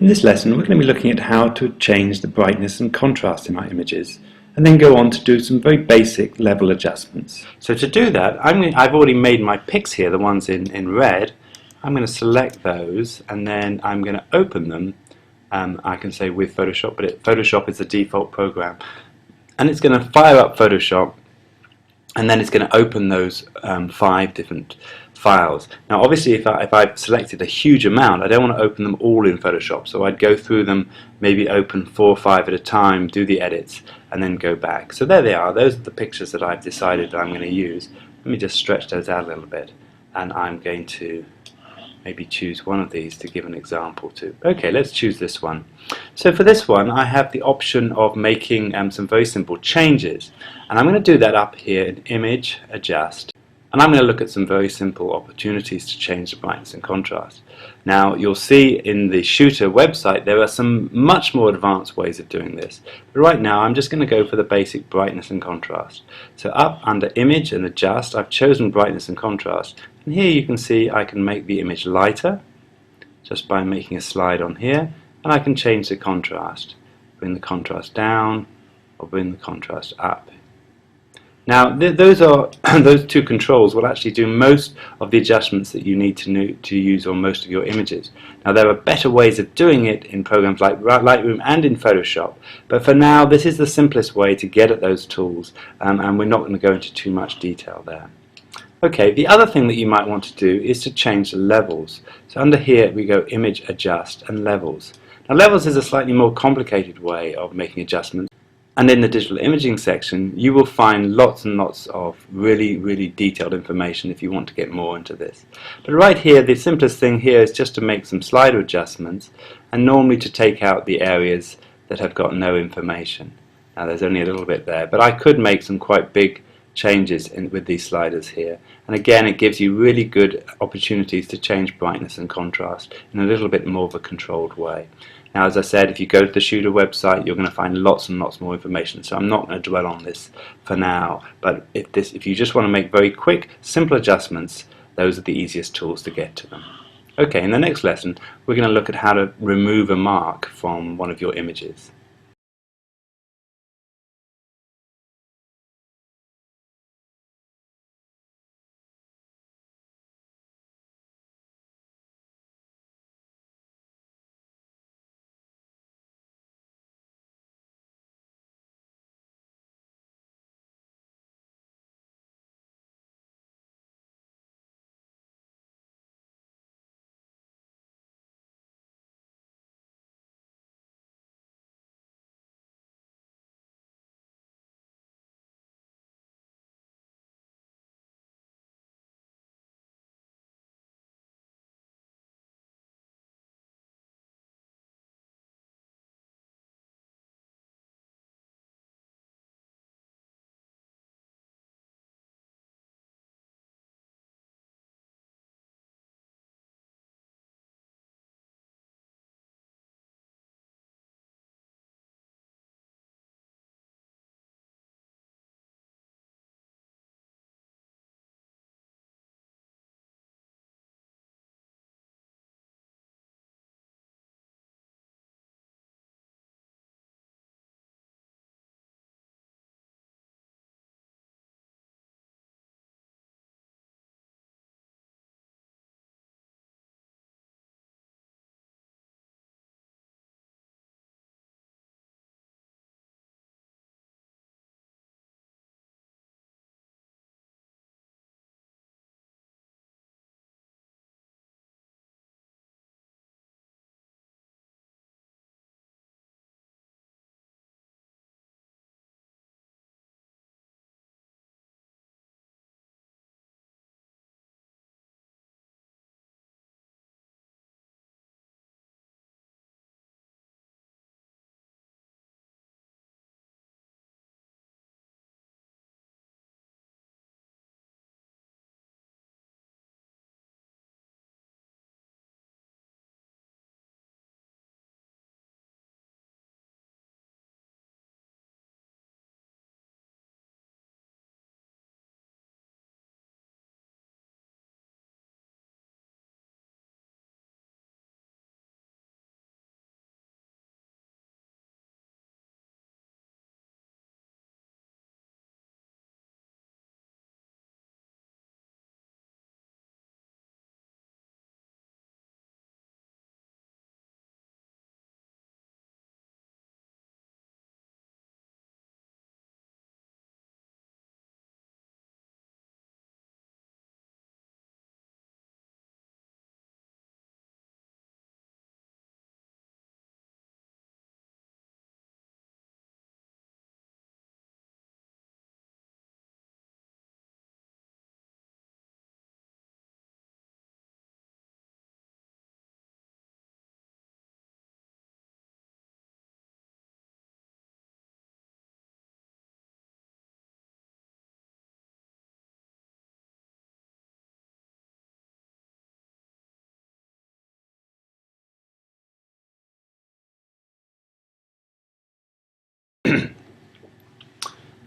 In this lesson we're going to be looking at how to change the brightness and contrast in our images and then go on to do some very basic level adjustments. So to do that I've already made my picks here, the ones in red. I'm going to select those and then I'm going to open them. I can say with Photoshop, but Photoshop is the default program and it's going to fire up Photoshop and then it's going to open those 5 different files. Now obviously if I've selected a huge amount, I don't want to open them all in Photoshop, so I'd go through them, maybe open 4 or 5 at a time, do the edits and then go back. So there they are, those are the pictures that I've decided that I'm going to use. Let me just stretch those out a little bit and I'm going to maybe choose one of these to give an example to. Okay, let's choose this one. So for this one I have the option of making some very simple changes, and I'm going to do that up here in Image, Adjust, and I'm going to look at some very simple opportunities to change the brightness and contrast. Now you'll see in the Shooter website there are some much more advanced ways of doing this, but right now I'm just going to go for the basic brightness and contrast. So up under Image and Adjust I've chosen brightness and contrast, and here you can see I can make the image lighter just by making a slide on here, and I can change the contrast, bring the contrast down or bring the contrast up. Now those are those two controls will actually do most of the adjustments that you need to use on most of your images. Now there are better ways of doing it in programs like Lightroom and in Photoshop, but for now this is the simplest way to get at those tools, and we're not going to go into too much detail there. Okay, the other thing that you might want to do is to change the levels. So under here we go Image, Adjust and Levels. Now levels is a slightly more complicated way of making adjustments, and in the digital imaging section you will find lots and lots of really detailed information if you want to get more into this. But right here the simplest thing here is just to make some slider adjustments, and normally to take out the areas that have got no information. Now there's only a little bit there, but I could make some quite big changes with these sliders here, and again it gives you really good opportunities to change brightness and contrast in a little bit more of a controlled way. Now as I said, if you go to the Shooter website you're going to find lots and lots more information, so I'm not going to dwell on this for now, but if you just want to make very quick simple adjustments, those are the easiest tools to get to them. Okay, in the next lesson we're going to look at how to remove a mark from one of your images.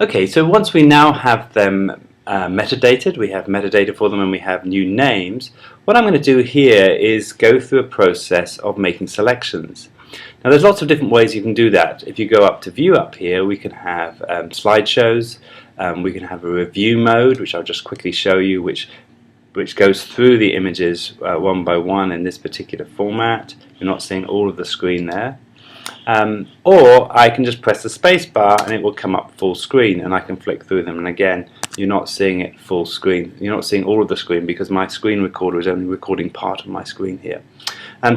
Okay, so once we now have them metadated, we have metadata for them and we have new names, what I'm going to do here is go through a process of making selections. Now there's lots of different ways you can do that. If you go up to view up here, we can have slideshows, we can have a review mode, which I'll just quickly show you, which goes through the images one by one in this particular format. You're not seeing all of the screen there. Or I can just press the space bar and it will come up full screen and I can flick through them, and again you're not seeing it full screen. You're not seeing all of the screen because my screen recorder is only recording part of my screen here.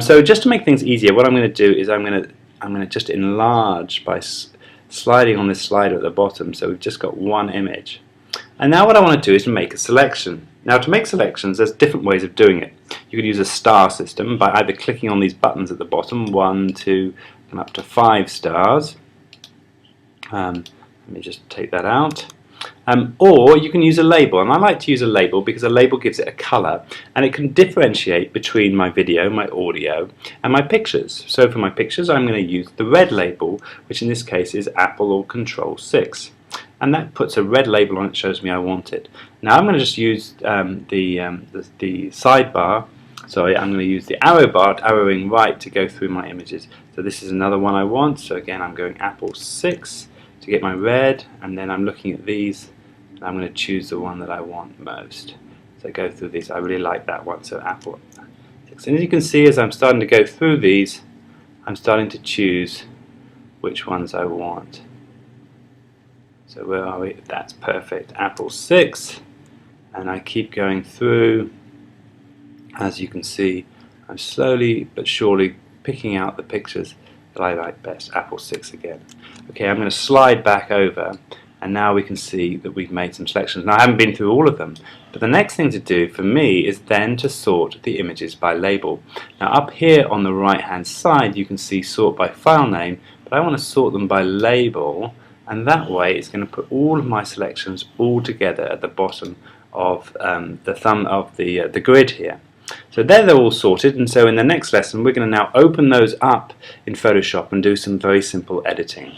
So just to make things easier, what I'm going to do is I'm going to just enlarge by sliding on this slider at the bottom, so we've just got one image. And now what I want to do is make a selection. Now to make selections, there's different ways of doing it. You could use a star system by either clicking on these buttons at the bottom, 1, 2, and up to 5 stars. Let me just take that out. Or you can use a label, and I like to use a label because a label gives it a colour and it can differentiate between my video, my audio and my pictures. So for my pictures I'm going to use the red label, which in this case is Apple or Control 6, and that puts a red label on it, shows me I want it. Now I'm going to just use the sidebar. Sorry, I'm going to use the arrow bar, arrowing right to go through my images. So this is another one I want, so again I'm going Apple 6 to get my red, and then I'm looking at these and I'm going to choose the one that I want most. So go through these. I really like that one, so Apple 6. And as you can see, as I'm starting to go through these, I'm starting to choose which ones I want. So where are we? That's perfect. Apple 6, and I keep going through. As you can see, I'm slowly but surely picking out the pictures that I like best. Apple 6 again. Okay, I'm going to slide back over, and now we can see that we've made some selections. Now I haven't been through all of them, but the next thing to do for me is then to sort the images by label. Now up here on the right hand side you can see sort by file name, but I want to sort them by label, and that way it's going to put all of my selections all together at the bottom of the grid here. So there they're all sorted, and so in the next lesson we're going to now open those up in Photoshop and do some very simple editing.